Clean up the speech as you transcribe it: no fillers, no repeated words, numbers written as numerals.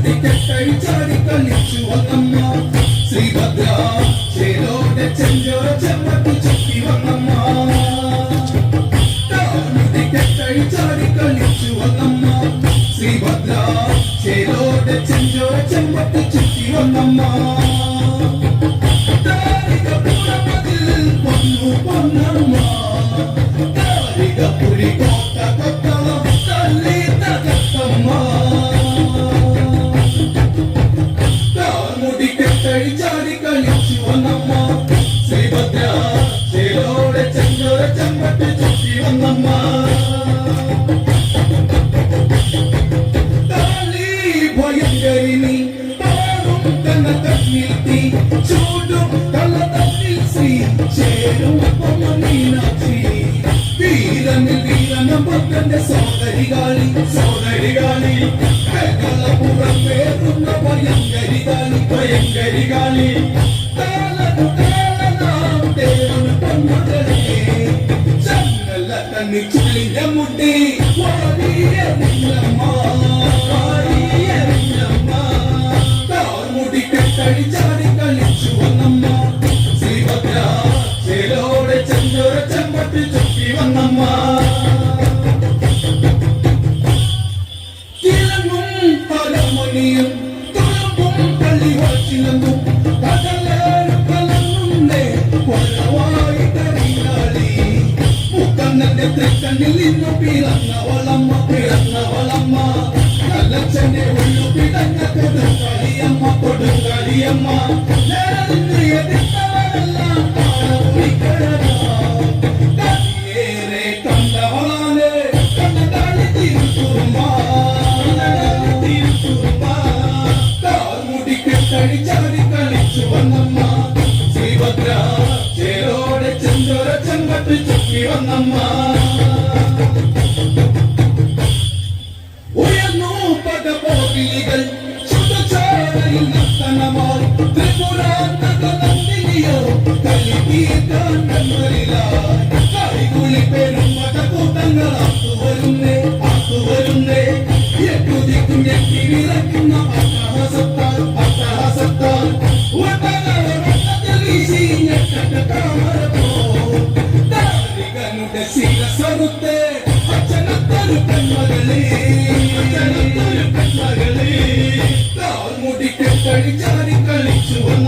മുടി കെട്ടഴിച്ചാടി കളിച്ചു വന്നമ്മ ശ്രീഭദ്ര ചേലോടെ ചെഞ്ചോര ചെമ്മട്ടി ചുറ്റി വന്നമ്മ മുടി കെട്ടഴിച്ചാടി കളിച്ചു വന്നമ്മ ശ്രീഭദ്ര ചേലോടെ ചെഞ്ചോര ചെമ്മട്ടി ചുറ്റി വന്നമ്മ പൊന്നമ്മ പുലി കോട്ട കൊത്തളം തല്ലി തകർത്തമ്മ മുടി കെട്ടഴിച്ചാടി കളിച്ചു വന്നമ്മ ശ്രീഭദ്ര ചേലോടെ ചെഞ്ചോര ചെമ്പട്ട് ചുറ്റി വന്നമ്മ താലി ഭയങ്കരിനി താറും കണ്ണ തന്നിൽത്തി ചൂടും കള്ള തന്നിൽ ശ്രീ ചേരും മീനാക്ഷി വീരനിൽ വീരനം ഭക്തന്റെ സോദരികാളി സോദരികാളി പുറം പേറുന്ന ഭയങ്കരികാളി ഭയങ്കരികാളി താളനാം ദേവന് പൊന്മകളെ ചങ്ങല കണ്ണി ചുളിഞ്ഞ മുട്ടി വാരിയ നിന്നമ്മ വാരിയ നിന്നമ്മ താർമുടി കെട്ടഴിച്ചാടി കളിച്ചു വന്നമ്മ ശ്രീഭദ്ര ചേലോടെ ചെഞ്ചോര ചെമ്പട്ടി ചുറ്റി വന്നമ്മ കിളങ്ങും പലമണിയും തുളമ്പും പള്ളിവാച്ചിലങ്ങും കടലേറും കലങ്ങുന്നേ കൊലവായി കറിയാളി മുക്കണ്ണന്റെ തൃക്കണ്ണിൽ നിന്നു പിറന്നവളമ്മ കല്ലച്ചന്റെ ഉള്ളു പിടഞ്ഞ കൊടുങ്കളിയമ്മ കൊടുങ്കളിയമ്മ നേരിന്ന് എതിർത്തവരെല്ലാം ഏറെ കണ്ടവളാണ് കണ്ണതാളി തിരുത്തുറുമ്പ മുടി കെട്ടഴിച്ചാടി കളിച്ചു വന്നമ്മ ശ്രീഭദ്ര ചേലോടെ ചെഞ്ചോര ചെമ്പട്ട് ചുറ്റി വന്നമ്മ ഉയർന്നു പദപോകിലികൾ ശുദ്ധചാരയിൽ നർത്തനമാൽ ത്രിപുരാന്തകനന്ദിനിയോ കളിതീർക്കാൻ കണ്ണറിലായി കളികുളി പെരും മതകൂട്ടങ്ങളാത്തുവരുന്നേ ആത്തുവരുന്നേ എട്ടുതിക്കും ഞെട്ടി വിറയ്ക്കുന്ന അട്ടഹാസത്താൽ അട്ടഹാസത്താൽ വീശി ഞെട്ട താമരപ്പോ താരികനുടെ ശിരസറുത്തെ അച്ഛനത്തൊരു പെൺമകളേ അച്ഛനത്തൊരു പെൺമകളേ താർമുടി കെട്ടഴിച്ചാടി കളിച്ചു വന്ന